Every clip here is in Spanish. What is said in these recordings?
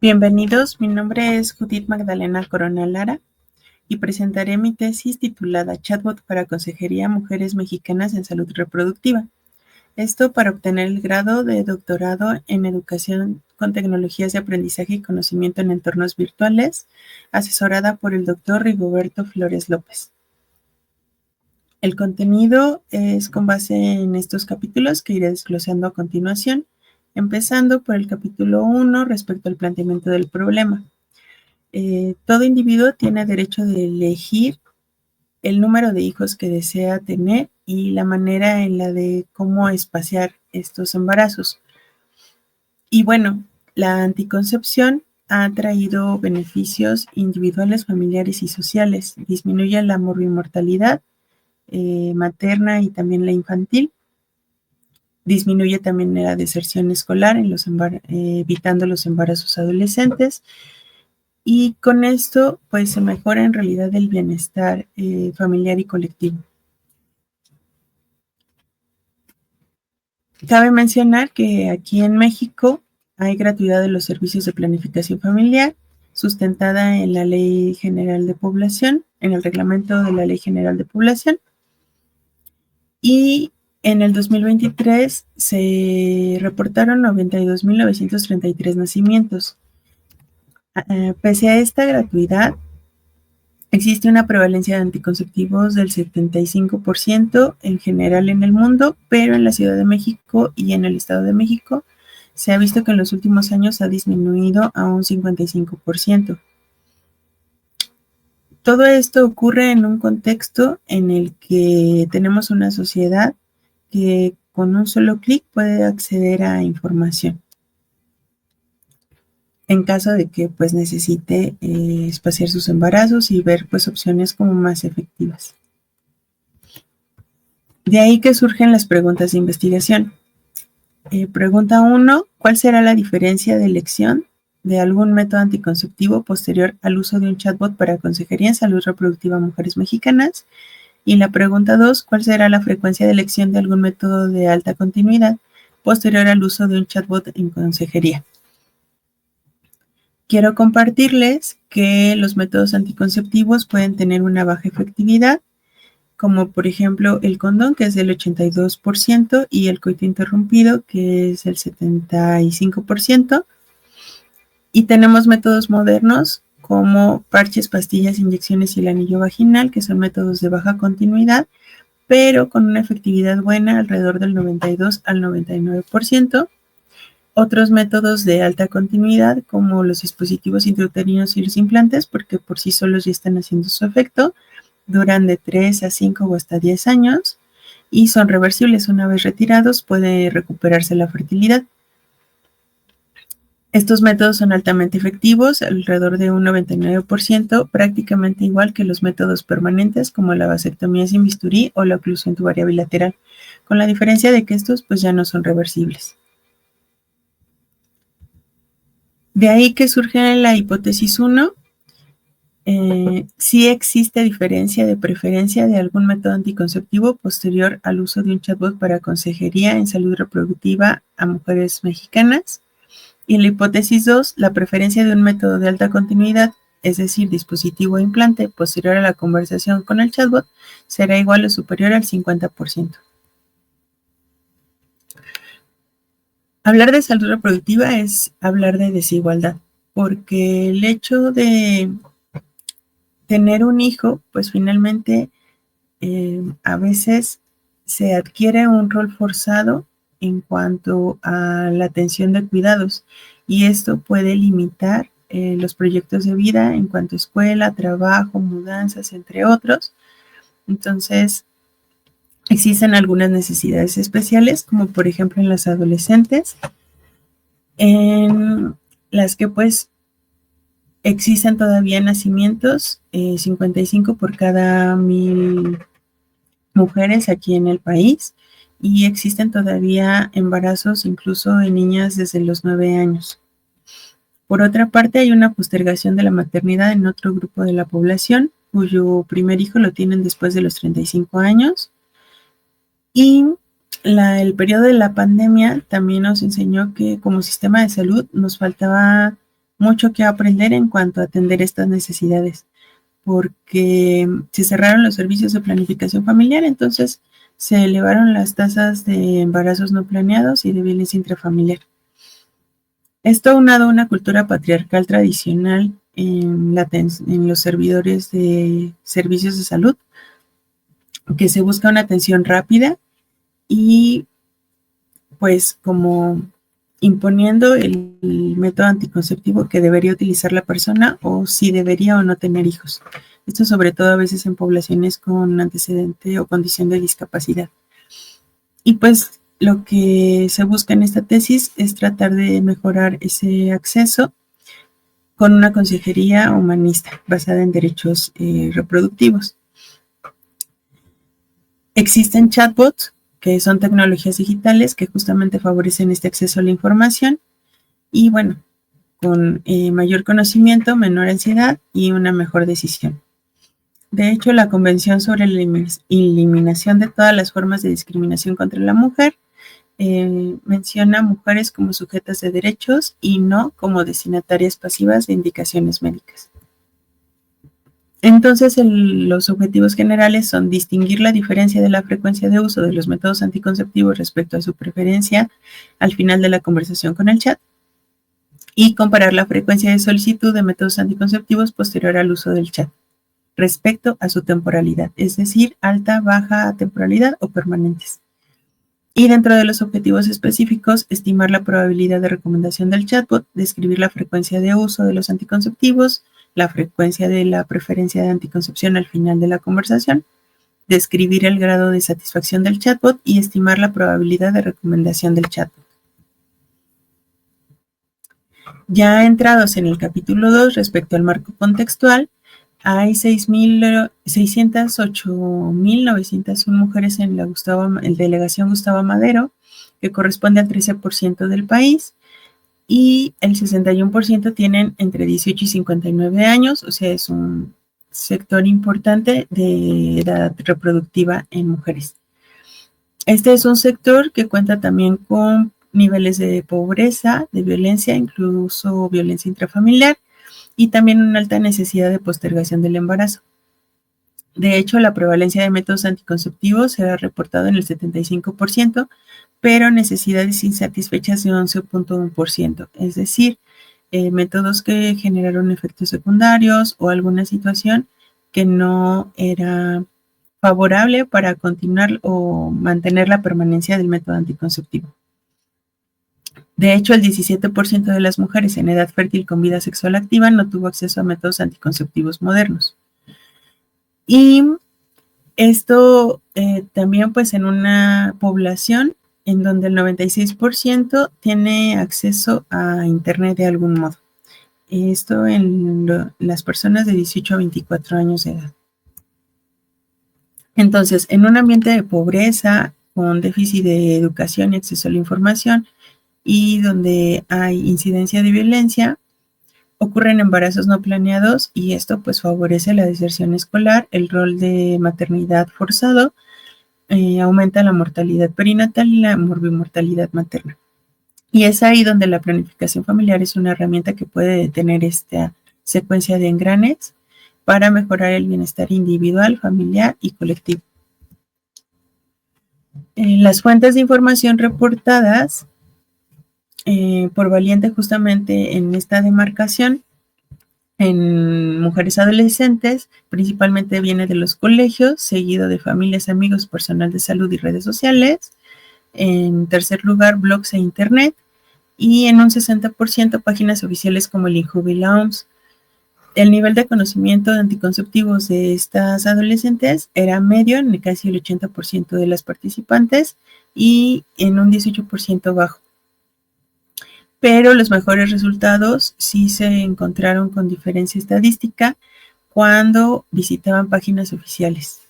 Bienvenidos, mi nombre es Judith Magdalena Corona Lara y presentaré mi tesis titulada Chatbot para Consejería a Mujeres Mexicanas en Salud Reproductiva. Esto para obtener el grado de doctorado en Educación con Tecnologías de Aprendizaje y Conocimiento en Entornos Virtuales, asesorada por el doctor Rigoberto Flores López. El contenido es con base en estos capítulos que iré desglosando a continuación, empezando por el capítulo 1 respecto al planteamiento del problema. Todo individuo tiene derecho de elegir el número de hijos que desea tener y la manera en la de cómo espaciar estos embarazos. Y bueno, la anticoncepción ha traído beneficios individuales, familiares y sociales. Disminuye la morbimortalidad materna y también la infantil. Disminuye también la deserción escolar, evitando los embarazos adolescentes. Y con esto, pues se mejora en realidad el bienestar familiar y colectivo. Cabe mencionar que aquí en México hay gratuidad de los servicios de planificación familiar, sustentada en la Ley General de Población, en el reglamento de la Ley General de Población. Y en el 2023 se reportaron 92.933 nacimientos. Pese a esta gratuidad, existe una prevalencia de anticonceptivos del 75% en general en el mundo, pero en la Ciudad de México y en el Estado de México se ha visto que en los últimos años ha disminuido a un 55%. Todo esto ocurre en un contexto en el que tenemos una sociedad que con un solo clic puede acceder a información en caso de que pues necesite espaciar sus embarazos y ver pues opciones como más efectivas. De ahí que surgen las preguntas de investigación. Pregunta 1, ¿cuál será la diferencia de elección de algún método anticonceptivo posterior al uso de un chatbot para consejería en salud reproductiva a mujeres mexicanas? Y la pregunta 2, ¿cuál será la frecuencia de elección de algún método de alta continuidad posterior al uso de un chatbot en consejería? Quiero compartirles que los métodos anticonceptivos pueden tener una baja efectividad, como por ejemplo el condón, que es del 82%, y el coito interrumpido, que es el 75%. Y tenemos métodos modernos como parches, pastillas, inyecciones y el anillo vaginal, que son métodos de baja continuidad, pero con una efectividad buena alrededor del 92 al 99%. Otros métodos de alta continuidad, como los dispositivos intrauterinos y los implantes, porque por sí solos ya están haciendo su efecto, duran de 3 a 5 o hasta 10 años y son reversibles. Una vez retirados, puede recuperarse la fertilidad. Estos métodos son altamente efectivos, alrededor de un 99%, prácticamente igual que los métodos permanentes como la vasectomía sin bisturí o la oclusión tubaria bilateral, con la diferencia de que estos pues ya no son reversibles. De ahí que surge la hipótesis 1, sí existe diferencia de preferencia de algún método anticonceptivo posterior al uso de un chatbot para consejería en salud reproductiva a mujeres mexicanas. Y en la hipótesis 2, la preferencia de un método de alta continuidad, es decir, dispositivo o implante, posterior a la conversación con el chatbot, será igual o superior al 50%. Hablar de salud reproductiva es hablar de desigualdad, porque el hecho de tener un hijo, pues finalmente a veces se adquiere un rol forzado en cuanto a la atención de cuidados y esto puede limitar los proyectos de vida en cuanto a escuela, trabajo, mudanzas, entre otros. Entonces, existen algunas necesidades especiales, como por ejemplo en las adolescentes, en las que pues existen todavía nacimientos, 55 por cada 1000 mujeres aquí en el país, y existen todavía embarazos incluso en niñas desde los 9 años. Por otra parte, hay una postergación de la maternidad en otro grupo de la población, cuyo primer hijo lo tienen después de los 35 años. Y el periodo de la pandemia también nos enseñó que como sistema de salud nos faltaba mucho que aprender en cuanto a atender estas necesidades, porque se cerraron los servicios de planificación familiar, entonces se elevaron las tasas de embarazos no planeados y de violencia intrafamiliar. Esto aunado a una cultura patriarcal tradicional en los servidores de servicios de salud, que se busca una atención rápida y pues como imponiendo el método anticonceptivo que debería utilizar la persona o si debería o no tener hijos. Esto sobre todo a veces en poblaciones con antecedente o condición de discapacidad. Y pues lo que se busca en esta tesis es tratar de mejorar ese acceso con una consejería humanista basada en derechos reproductivos. Existen chatbots, que son tecnologías digitales que justamente favorecen este acceso a la información y bueno, con mayor conocimiento, menor ansiedad y una mejor decisión. De hecho, la Convención sobre la Eliminación de todas las formas de discriminación contra la mujer menciona a mujeres como sujetas de derechos y no como destinatarias pasivas de indicaciones médicas. Entonces, los objetivos generales son distinguir la diferencia de la frecuencia de uso de los métodos anticonceptivos respecto a su preferencia al final de la conversación con el chat y comparar la frecuencia de solicitud de métodos anticonceptivos posterior al uso del chat respecto a su temporalidad, es decir, alta, baja temporalidad o permanentes. Y dentro de los objetivos específicos, estimar la probabilidad de recomendación del chatbot, describir la frecuencia de uso de los anticonceptivos, la frecuencia de la preferencia de anticoncepción al final de la conversación, describir el grado de satisfacción del chatbot y estimar la probabilidad de recomendación del chatbot. Ya entrados en el capítulo 2 respecto al marco contextual, hay 608.901 mujeres en la delegación Gustavo Madero, que corresponde al 13% del país, y el 61% tienen entre 18 y 59 años, o sea, es un sector importante de edad reproductiva en mujeres. Este es un sector que cuenta también con niveles de pobreza, de violencia, incluso violencia intrafamiliar, y también una alta necesidad de postergación del embarazo. De hecho, la prevalencia de métodos anticonceptivos se ha reportado en el 75%, pero necesidades insatisfechas de 11.1%, es decir, métodos que generaron efectos secundarios o alguna situación que no era favorable para continuar o mantener la permanencia del método anticonceptivo. De hecho, el 17% de las mujeres en edad fértil con vida sexual activa no tuvo acceso a métodos anticonceptivos modernos. Y esto también pues en una población en donde el 96% tiene acceso a Internet de algún modo. Esto en las personas de 18 a 24 años de edad. Entonces, en un ambiente de pobreza, con déficit de educación y acceso a la información, y donde hay incidencia de violencia, ocurren embarazos no planeados y esto pues favorece la deserción escolar, el rol de maternidad forzado, aumenta la mortalidad perinatal y la morbimortalidad materna. Y es ahí donde la planificación familiar es una herramienta que puede detener esta secuencia de engranes para mejorar el bienestar individual, familiar y colectivo. Las fuentes de información reportadas por Valiente justamente en esta demarcación en mujeres adolescentes, principalmente viene de los colegios, seguido de familias, amigos, personal de salud y redes sociales. En tercer lugar, blogs e internet. Y en un 60% páginas oficiales como el INJUVE y la OMS. El nivel de conocimiento de anticonceptivos de estas adolescentes era medio en casi el 80% de las participantes y en un 18% bajo. Pero los mejores resultados sí se encontraron con diferencia estadística cuando visitaban páginas oficiales.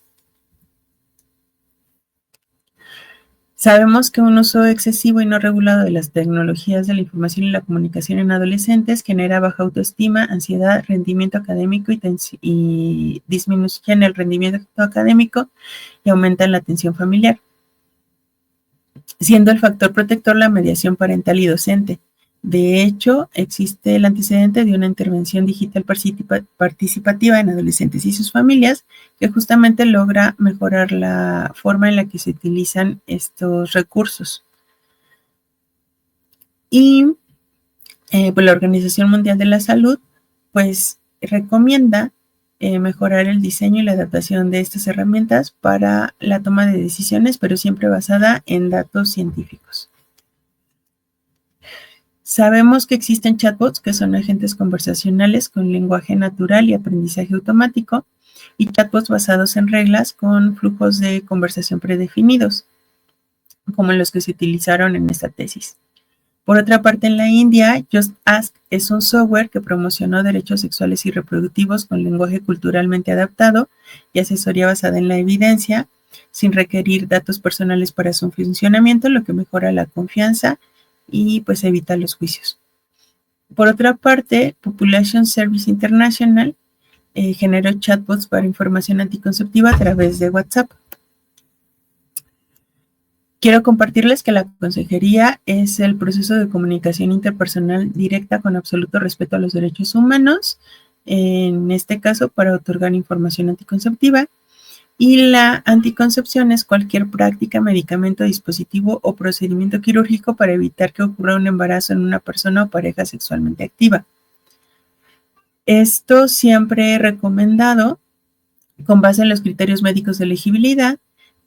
Sabemos que un uso excesivo y no regulado de las tecnologías de la información y la comunicación en adolescentes genera baja autoestima, ansiedad, rendimiento académico y disminuyen el rendimiento académico y aumentan la tensión familiar, siendo el factor protector la mediación parental y docente. De hecho, existe el antecedente de una intervención digital participativa en adolescentes y sus familias que justamente logra mejorar la forma en la que se utilizan estos recursos. Y pues la Organización Mundial de la Salud pues recomienda mejorar el diseño y la adaptación de estas herramientas para la toma de decisiones, pero siempre basada en datos científicos. Sabemos que existen chatbots que son agentes conversacionales con lenguaje natural y aprendizaje automático, y chatbots basados en reglas con flujos de conversación predefinidos, como los que se utilizaron en esta tesis. Por otra parte, en la India, Just Ask es un software que promocionó derechos sexuales y reproductivos con lenguaje culturalmente adaptado y asesoría basada en la evidencia, sin requerir datos personales para su funcionamiento, lo que mejora la confianza y pues evita los juicios. Por otra parte, Population Service International generó chatbots para información anticonceptiva a través de WhatsApp. Quiero compartirles que la consejería es el proceso de comunicación interpersonal directa con absoluto respeto a los derechos humanos, en este caso para otorgar información anticonceptiva, y la anticoncepción es cualquier práctica, medicamento, dispositivo o procedimiento quirúrgico para evitar que ocurra un embarazo en una persona o pareja sexualmente activa. Esto siempre recomendado con base en los criterios médicos de elegibilidad,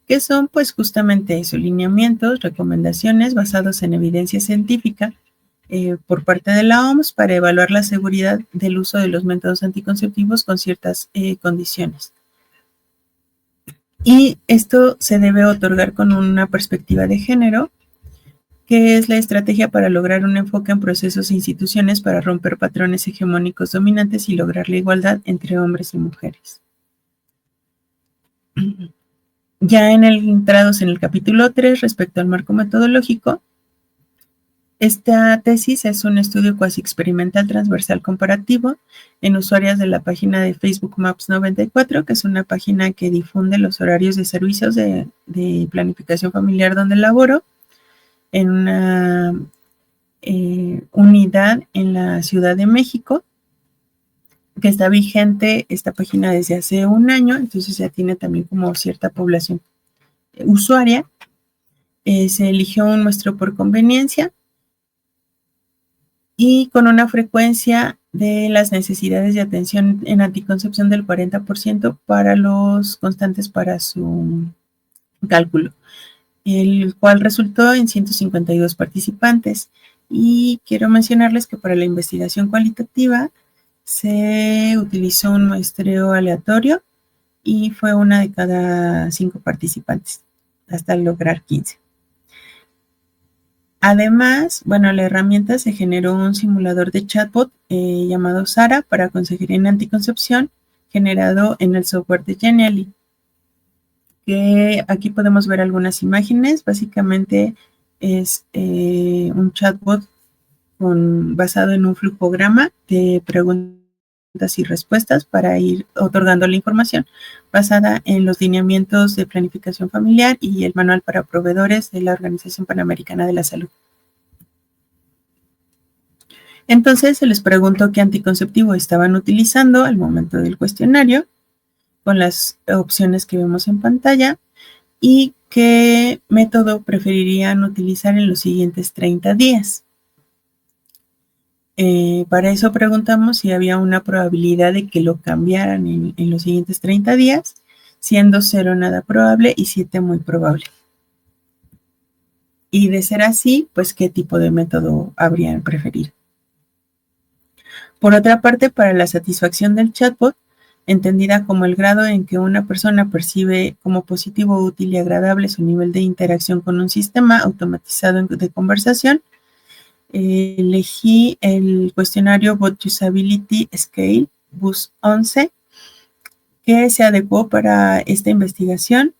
que son pues justamente eso, lineamientos, recomendaciones basados en evidencia científica por parte de la OMS para evaluar la seguridad del uso de los métodos anticonceptivos con ciertas condiciones. Y esto se debe otorgar con una perspectiva de género, que es la estrategia para lograr un enfoque en procesos e instituciones para romper patrones hegemónicos dominantes y lograr la igualdad entre hombres y mujeres. Ya entrados en el capítulo 3, respecto al marco metodológico, esta tesis es un estudio cuasi experimental transversal comparativo en usuarias de la página de Facebook Maps 94, que es una página que difunde los horarios de servicios de planificación familiar donde laboro, en una unidad en la Ciudad de México, que está vigente esta página desde hace un año, entonces ya tiene también como cierta población usuaria. Se eligió un muestreo por conveniencia y con una frecuencia de las necesidades de atención en anticoncepción del 40% para los constantes para su cálculo, el cual resultó en 152 participantes. Y quiero mencionarles que para la investigación cualitativa se utilizó un muestreo aleatorio y fue una de cada 5 participantes, hasta lograr 15. Además, bueno, la herramienta se generó un simulador de chatbot llamado Sara para consejería en anticoncepción, generado en el software de Genially. Que aquí podemos ver algunas imágenes. Básicamente es un chatbot basado en un flujograma de preguntas y respuestas para ir otorgando la información basada en los lineamientos de planificación familiar y el manual para proveedores de la Organización Panamericana de la Salud. Entonces se les preguntó qué anticonceptivo estaban utilizando al momento del cuestionario, con las opciones que vemos en pantalla, y qué método preferirían utilizar en los siguientes 30 días. Para eso preguntamos si había una probabilidad de que lo cambiaran en los siguientes 30 días, siendo 0 nada probable y 7 muy probable. Y de ser así, pues qué tipo de método habrían preferido. Por otra parte, para la satisfacción del chatbot, entendida como el grado en que una persona percibe como positivo, útil y agradable su nivel de interacción con un sistema automatizado de conversación, elegí el cuestionario Bot Usability Scale BUS 11, que se adecuó para esta investigación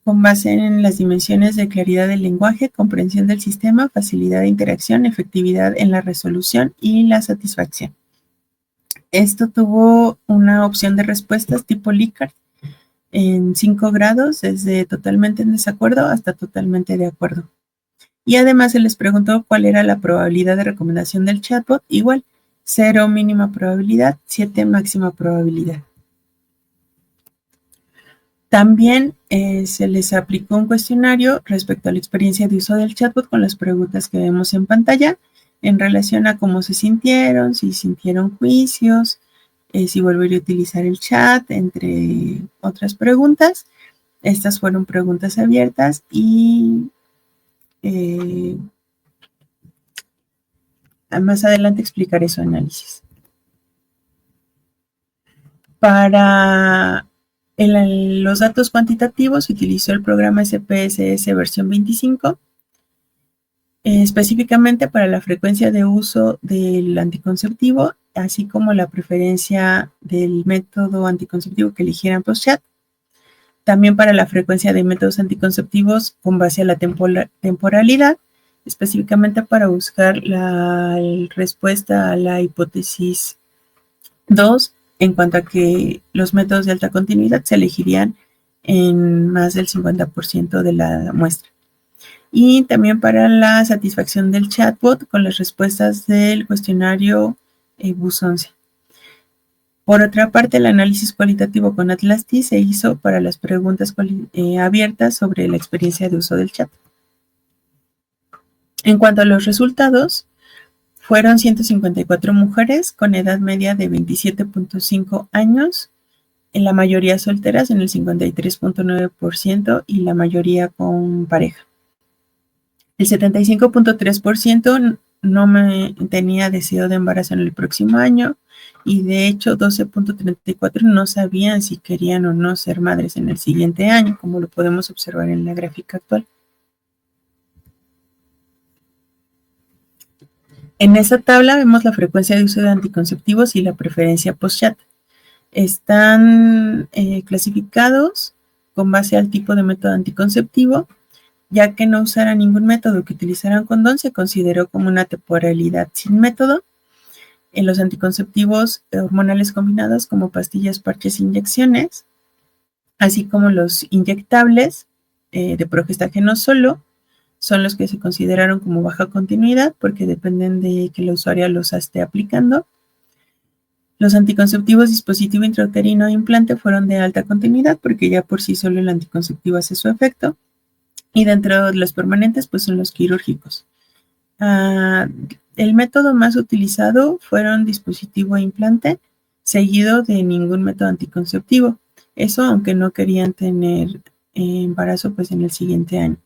con base en las dimensiones de claridad del lenguaje, comprensión del sistema, facilidad de interacción, efectividad en la resolución y la satisfacción. Esto tuvo una opción de respuestas tipo Likert en 5 grados, desde totalmente en desacuerdo hasta totalmente de acuerdo. Y además se les preguntó cuál era la probabilidad de recomendación del chatbot, igual, 0 mínima probabilidad, 7 máxima probabilidad. También se les aplicó un cuestionario respecto a la experiencia de uso del chatbot con las preguntas que vemos en pantalla en relación a cómo se sintieron, si sintieron juicios, si volvería a utilizar el chat, entre otras preguntas. Estas fueron preguntas abiertas y más adelante explicaré su análisis. Para los datos cuantitativos utilizó el programa SPSS versión 25, específicamente para la frecuencia de uso del anticonceptivo, así como la preferencia del método anticonceptivo que eligieran post-chat. También para la frecuencia de métodos anticonceptivos con base a la temporalidad, específicamente para buscar la respuesta a la hipótesis 2, en cuanto a que los métodos de alta continuidad se elegirían en más del 50% de la muestra. Y también para la satisfacción del chatbot con las respuestas del cuestionario BUS11. Por otra parte, el análisis cualitativo con Atlas-T se hizo para las preguntas abiertas sobre la experiencia de uso del chat. En cuanto a los resultados, fueron 154 mujeres con edad media de 27.5 años, en la mayoría solteras en el 53.9% y la mayoría con pareja. El 75.3% no tenía deseo de embarazo en el próximo año y de hecho 12.34% no sabían si querían o no ser madres en el siguiente año, como lo podemos observar en la gráfica actual. En esta tabla vemos la frecuencia de uso de anticonceptivos y la preferencia post-chat. Están clasificados con base al tipo de método anticonceptivo, ya que no usara ningún método que utilizaran condón, se consideró como una temporalidad sin método. En los anticonceptivos hormonales combinados como pastillas, parches, inyecciones, así como los inyectables de progestágeno solo, son los que se consideraron como baja continuidad porque dependen de que la usuaria los esté aplicando. Los anticonceptivos dispositivo intrauterino e implante fueron de alta continuidad porque ya por sí solo el anticonceptivo hace su efecto. Y dentro de los permanentes, pues son los quirúrgicos. El método más utilizado fueron dispositivo e implante, seguido de ningún método anticonceptivo. Eso aunque no querían tener embarazo pues en el siguiente año.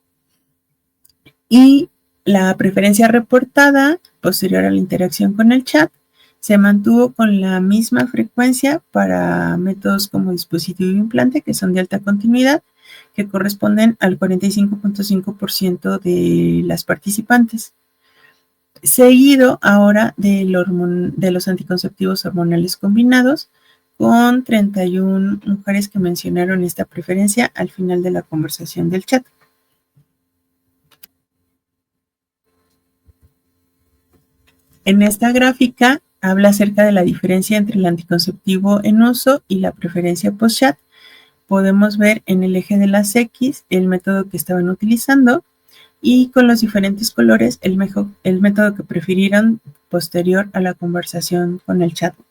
Y la preferencia reportada posterior a la interacción con el chat se mantuvo con la misma frecuencia para métodos como dispositivo e implante, que son de alta continuidad, que corresponden al 45.5% de las participantes. Seguido ahora de los anticonceptivos hormonales combinados, con 31 mujeres que mencionaron esta preferencia al final de la conversación del chat. En esta gráfica habla acerca de la diferencia entre el anticonceptivo en uso y la preferencia post-chat. Podemos ver en el eje de las X el método que estaban utilizando y con los diferentes colores el método que prefirieron posterior a la conversación con el chatbot.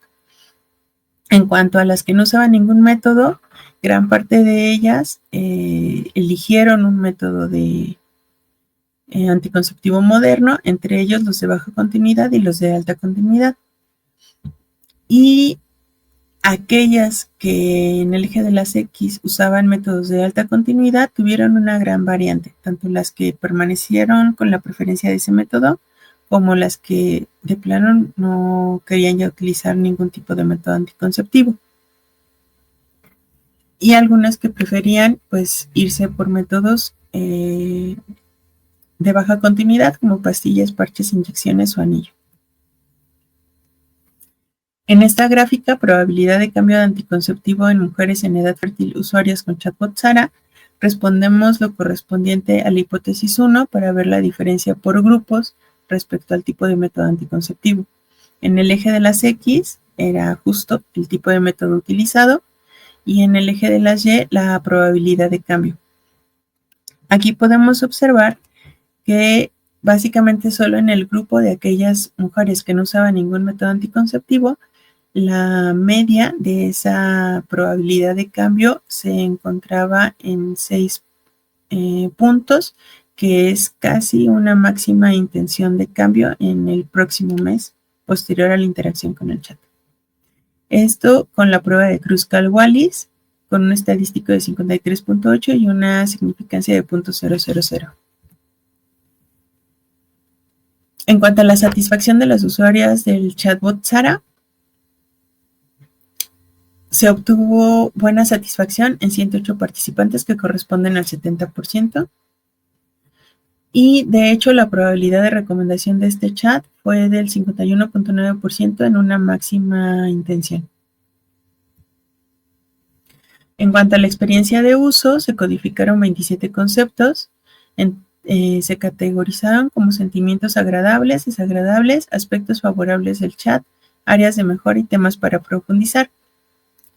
En cuanto a las que no usaban ningún método, gran parte de ellas eligieron un método de anticonceptivo moderno, entre ellos los de baja continuidad y los de alta continuidad. Y aquellas que en el eje de las X usaban métodos de alta continuidad tuvieron una gran variante, tanto las que permanecieron con la preferencia de ese método como las que de plano no querían ya utilizar ningún tipo de método anticonceptivo. Y algunas que preferían pues irse por métodos de baja continuidad como pastillas, parches, inyecciones o anillo. En esta gráfica, probabilidad de cambio de anticonceptivo en mujeres en edad fértil usuarias con chatbot Sara, respondemos lo correspondiente a la hipótesis 1 para ver la diferencia por grupos respecto al tipo de método anticonceptivo. En el eje de las X era justo el tipo de método utilizado y en el eje de las Y la probabilidad de cambio. Aquí podemos observar que básicamente solo en el grupo de aquellas mujeres que no usaban ningún método anticonceptivo, la media de esa probabilidad de cambio se encontraba en 6 puntos, que es casi una máxima intención de cambio en el próximo mes posterior a la interacción con el chat. Esto con la prueba de Kruskal-Wallis, con un estadístico de 53.8 y una significancia de 0.000. En cuanto a la satisfacción de las usuarias del chatbot Sara, se obtuvo buena satisfacción en 108 participantes, que corresponden al 70%. Y de hecho, la probabilidad de recomendación de este chat fue del 51.9% en una máxima intención. En cuanto a la experiencia de uso, se codificaron 27 conceptos. Se categorizaron como sentimientos agradables, desagradables, aspectos favorables del chat, áreas de mejora y temas para profundizar.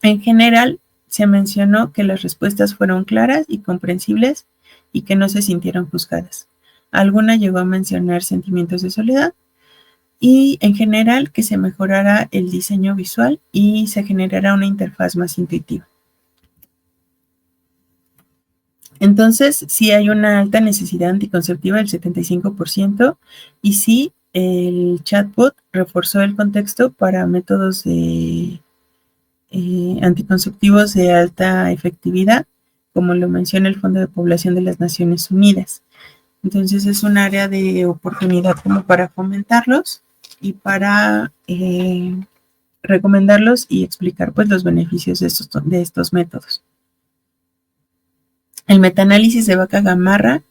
En general, se mencionó que las respuestas fueron claras y comprensibles y que no se sintieron juzgadas. Alguna llegó a mencionar sentimientos de soledad y, en general, que se mejorara el diseño visual y se generara una interfaz más intuitiva. Entonces, sí hay una alta necesidad anticonceptiva del 75% y sí, el chatbot reforzó el contexto para métodos de anticonceptivos de alta efectividad, como lo menciona el Fondo de Población de las Naciones Unidas. Entonces es un área de oportunidad como para fomentarlos y para recomendarlos y explicar pues los beneficios de estos métodos. El metaanálisis de Vaca Gamarra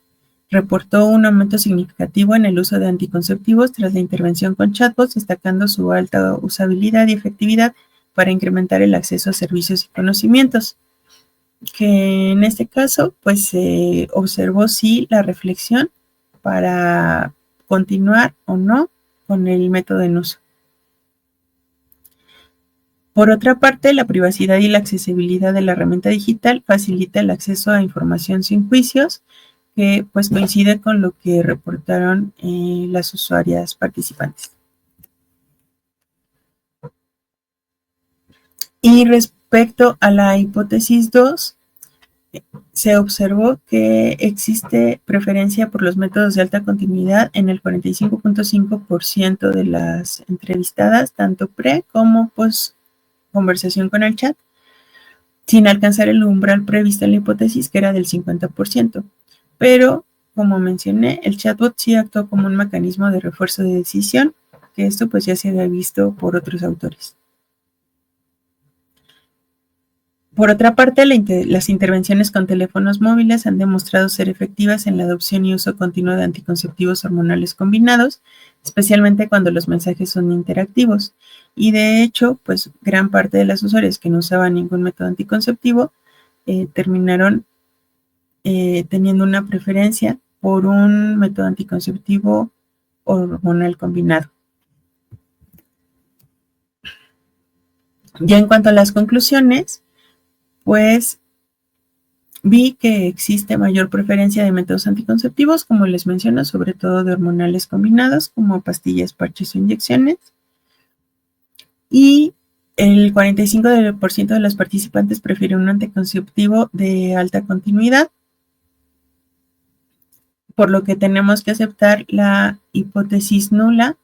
reportó un aumento significativo en el uso de anticonceptivos tras la intervención con chatbots, destacando su alta usabilidad y efectividad para incrementar el acceso a servicios y conocimientos, que en este caso pues se observó sí la reflexión para continuar o no con el método en uso. Por otra parte, la privacidad y la accesibilidad de la herramienta digital facilita el acceso a información sin juicios, que pues coincide con lo que reportaron las usuarias participantes. Y respecto a la hipótesis 2, se observó que existe preferencia por los métodos de alta continuidad en el 45.5% de las entrevistadas, tanto pre como post conversación con el chat, sin alcanzar el umbral previsto en la hipótesis, que era del 50%. Pero, como mencioné, el chatbot sí actuó como un mecanismo de refuerzo de decisión, que esto pues ya se había visto por otros autores. Por otra parte, las intervenciones con teléfonos móviles han demostrado ser efectivas en la adopción y uso continuo de anticonceptivos hormonales combinados, especialmente cuando los mensajes son interactivos. Y de hecho, pues gran parte de las usuarias que no usaban ningún método anticonceptivo terminaron teniendo una preferencia por un método anticonceptivo hormonal combinado. Ya en cuanto a las conclusiones, pues vi que existe mayor preferencia de métodos anticonceptivos, como les menciono, sobre todo de hormonales combinados, como pastillas, parches o inyecciones. Y el 45% de los participantes prefieren un anticonceptivo de alta continuidad, por lo que tenemos que aceptar la hipótesis nula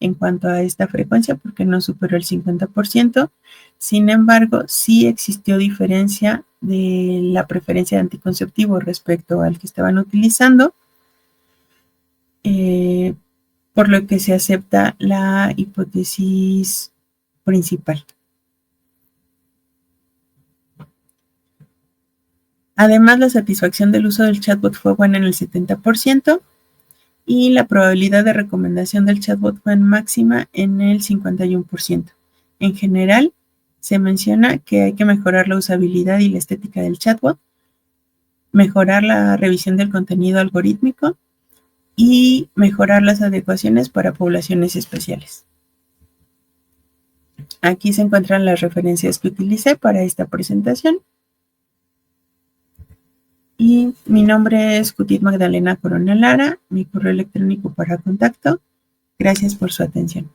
en cuanto a esta frecuencia, porque no superó el 50%. Sin embargo, sí existió diferencia de la preferencia de anticonceptivo respecto al que estaban utilizando, por lo que se acepta la hipótesis principal. Además, la satisfacción del uso del chatbot fue buena en el 70%. Y la probabilidad de recomendación del chatbot fue máxima en el 51%. En general, se menciona que hay que mejorar la usabilidad y la estética del chatbot, mejorar la revisión del contenido algorítmico y mejorar las adecuaciones para poblaciones especiales. Aquí se encuentran las referencias que utilicé para esta presentación. Y mi nombre es Judith Magdalena Corona Lara, mi correo electrónico para contacto. Gracias por su atención.